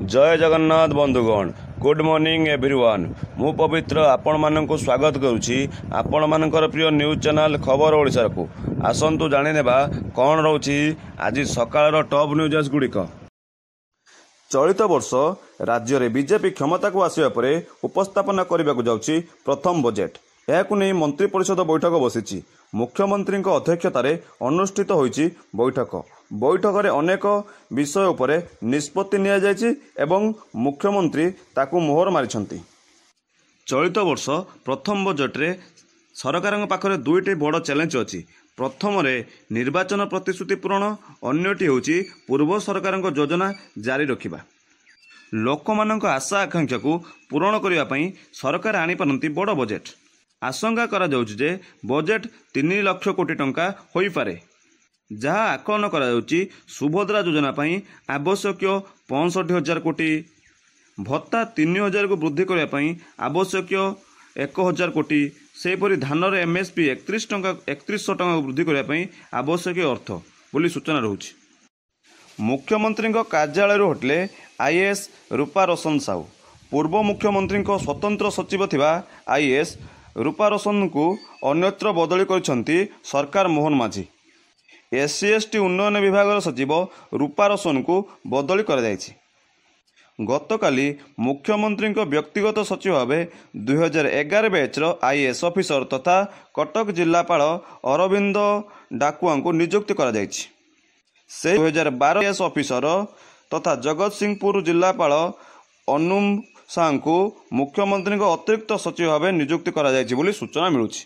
जय जगन्नाथ बंधुगण good morning everyone मु पवित्र आपण मानक स्वागत करुछि आपण मानकर प्रिय न्यूज चैनल खबर ओडिशा को आसंतु जानि नेबा कौन रोछि आज सकाळर टॉप न्यूज गुड़िक। चलित वर्ष राज्य में बीजेपी क्षमता को आसिबा परे उपस्थापना करने जाउछि प्रथम बजेट। यह नहीं मंत्री परिषद बैठक बसी मुख्यमंत्री अध्यक्षतार अनुष्ठित होइछि बैठक। बैठक में अनेक विषय उपरे निष्पत्ति निया जायछि एवं मुख्यमंत्री ताकू मोहर मारिछंती। चलित वर्ष प्रथम बजेट रे सरकार पाखरे दुईटी बड़ चैलेंज अछि। प्रथम रे निर्वाचन प्रतिश्रुति पूरण, अन्यटी होछि पूर्व सरकार योजना जारी रखिबा। लोकमानक आशा आकांक्षा को पूरण करिबा पई सरकार आनी पारंती बड़ बजेट। आशंका करा जाउछि जे बजेट 3 लाख कोटी टंका होई पारे, जहाँ आकलन करा जाउछि सुभद्रा योजना पई आवश्यक 65,000 कोटी, भत्ता 3,000 को वृद्धि करने पई आवश्यक 1,000 कोटी, सेपरी धानर एमएसपी 3100 टंका वृद्धि करने आवश्यक अर्थ बोली सूचना रहुछि। मुख्यमंत्री कार्यालय हटिले आईएएस रूपा रोशन साहू। पूर्व मुख्यमंत्री स्वतंत्र सचिव थिबा आईएएस रूपा रोशन को अन्यत्र बदली करिसंती सरकार मोहन माझी। एससी एसटी उन्नयन विभाग सचिव रूपा रोशन को बदली कर जायछि। गतकाली मुख्यमंत्री व्यक्तिगत सचिव भाव 2011 बैचर आईएएस ऑफिसर तथा कटक जिलापाल अरविंद डाकुआ को नियुक्ति कर जायछि। से 2012 आईएएस ऑफिसर तथा जगत सिंहपुर जिलापाल अनुम साहू को मुख्यमंत्री अतिरिक्त सचिव भाव नियुक्ति कर जायछि बोली सूचना मिलुछि।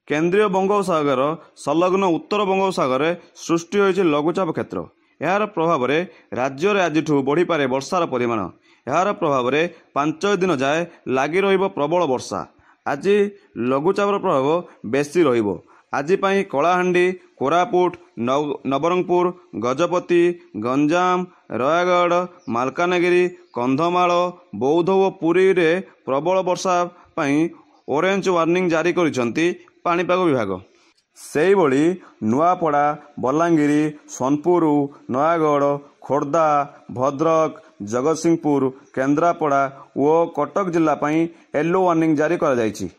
केंद्रीय बंगोपसागर संलग्न उत्तर बंगोपसागर सृष्टि होइछि लघुचाप क्षेत्र। यार प्रभाव में राज्य में आज बढ़ी पारे वर्षार परिमाण। यार प्रभाव में 5 दिन जाए लगी रहिबो प्रबल वर्षा। आज लघुचापर प्रभाव बेसी रहिबो। आज पई कलाहांडी, कोरापुट, नवरंगपुर, गजपति, गंजाम, रायगढ़, मालकानगिरी, कंधमाल, बौद्ध और पुरी रे प्रबल वर्षा पई ऑरेंज वार्निंग जारी करिसंती पाणीपाग विभाग। सेहिभଳି नुआपड़ा, बलांगीर, सोनपुर, नयागढ़, खोर्धा, भद्रक, जगतसिंहपुर, केन्द्रापड़ा और कटक जिला पई येलो वार्निंग जारी कर जायछि।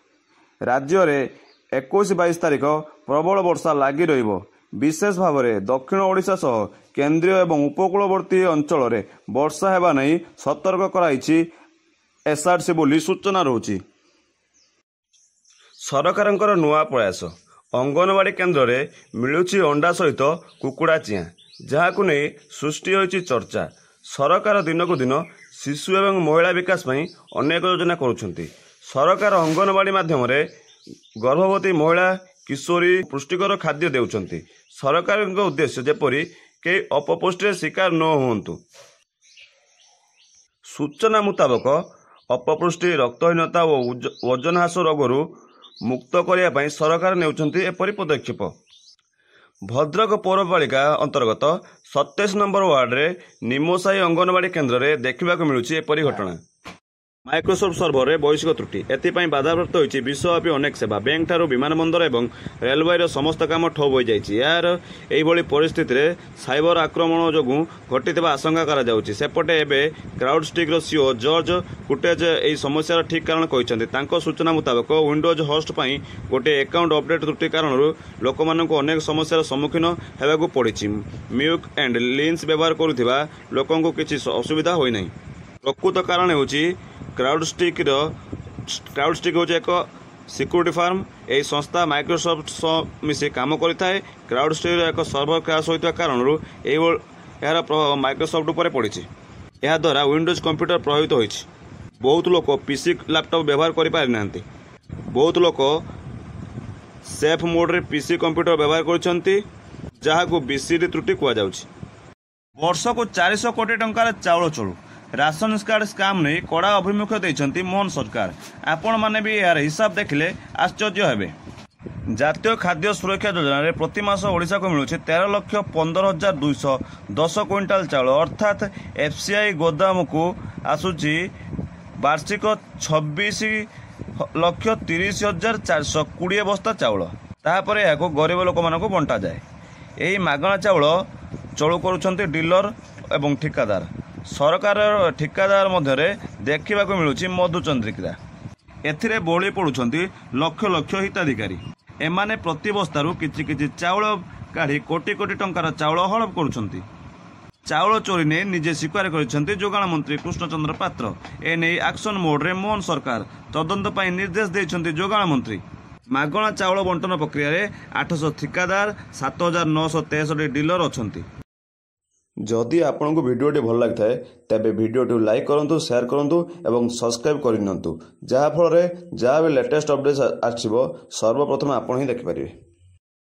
राज्य में 21-22 तारीख प्रबल वर्षा लगी रहिबो। विशेष भाव में दक्षिण ओडिशा सह केंद्रीय एवं उपकूलवर्ती अंचल में वर्षा हेबा नहीं सतर्क कराइछि एसआरसी बोली सूचना रहुछि। सरकारंकर नुआ प्रयास। अंगनवाड़ी केन्द्र में मिलुछि अंडा सहित कुकुड़ा चिया, जहां नहीं सृष्टि होइछि चर्चा। सरकार दिन को दिन शिशु एवं महिला विकास पई अनेक योजना करुछंती। सरकार अंगनवाड़ी माध्यम गर्भवती महिला किशोरी पुष्टिकर खाद्य देउछंती। सरकार उद्देश्य जेपरी के अपपुष्टि शिकार न होंतु। सूचना मुताबक अपपुष्टि, रक्तहीनता और वजन ह्रास रोगरू मुक्त करने सरकार नेउछंती एपरी पदक्षेप। भद्रक पौरपालिका अंतर्गत 27 नंबर वार्ड रे निमोसाई अंगनवाड़ी केन्द्र में देखा मिलूँ एपरी घटना। माइक्रोसॉफ्ट सर्भर रे वैश्विक त्रुटि एथिपाई बाधाप्राप्त होइछि विश्वव्यापी अनेक सेवा। बैंक ठारू विमानबंदर एवं रेलवे समस्त काम ठप हो जाइछि। यार एइभଳି परिस्थिति रे साइबर आक्रमण जोगु घटिथिबा आशंका करा जाउछि। सेपटे एबे क्राउडस्टिक रो सीओ जॉर्ज कुटेज एई समस्यार ठीक कारण कहिसंती। तांको सूचना मुताबक विंडोज होस्ट पई गोटे अकाउंट अपडेट त्रुटि कारणरू लोकमानंको अनेक समस्यार सम्मुखीन हेबाकू पड़िछि। म्यूक एंड लिंक्स व्यवहार करुथिबा लोकंको किछि असुविधा होई नाही। प्रकृत कारण होछि क्राउडस्टिक होछि एक सिक्योरिटी फार्म। यह संस्था माइक्रोसॉफ्ट सह मिसी काम करिथाए। क्राउडस्टिक एक सर्भर क्रैश होइता कारणरू यार प्रभाव माइक्रोसॉफ्ट उपर पड़िछि। या द्वारा विंडोज कंप्यूटर प्रभावित होइछि। बहुत लोक पीसी लैपटॉप व्यवहार करि पारि नांती। बहुत लोक सेफ मोड रे पीसी कंप्यूटर व्यवहार करिसंती, जहाको बीसीडी त्रुटि कुआ जाउछि। वर्ष को 400 कोटी टंकार चाउल चलू। राशन कार्ड स्काम नहीं कड़ा अभिमुख्य देइछंती मोहन सरकार। आपण माने भी यार हिसाब देखिले आश्चर्य हेबे। जातीय खाद्य सुरक्षा योजना रे प्रति मास ओडिशा को मिलुछि 13,15,210 क्विंटाल चाउल। अर्थात एफसीआई गोदाम को आसुछि वार्षिक 26,30,420 बस्ता चाउल। तापर यह गरीब लोक मानक बंटा जाए। यही मागणा चाउल चलू करुछंती डीलर एवं ठिकादार। सरकार ठिकादार मध्य देखा मिलूँ मधुचंद्रिका एथिरे बली पड़ुंट लक्ष लक्ष हिताधिकारी एमाने प्रति बस्तारू किछि चाउल काढ़ी कोटी कोटी टंकार चाउल हड़प करुछंती। चाउल चोरी ने निजे स्वीकार कर जोगाण मंत्री कृष्णचंद्र पात्र एने एक्शन मोड्रे मोहन सरकार तदंत पर निर्देश देइछंती जोगाण मंत्री। मागणा चाउल बंटन प्रक्रिया रे 800 ठिकादार 7963 डीलर अछंती। जदि आपको भिडियोटी भल लगी थाए तेबे भिडियोटी लाइक करूँ शेयर करूँ और सब्सक्राइब करनी जहाँफल जहाँ भी लेटेस्ट अपडेट आसो सर्वप्रथम आप ही देखिपारे।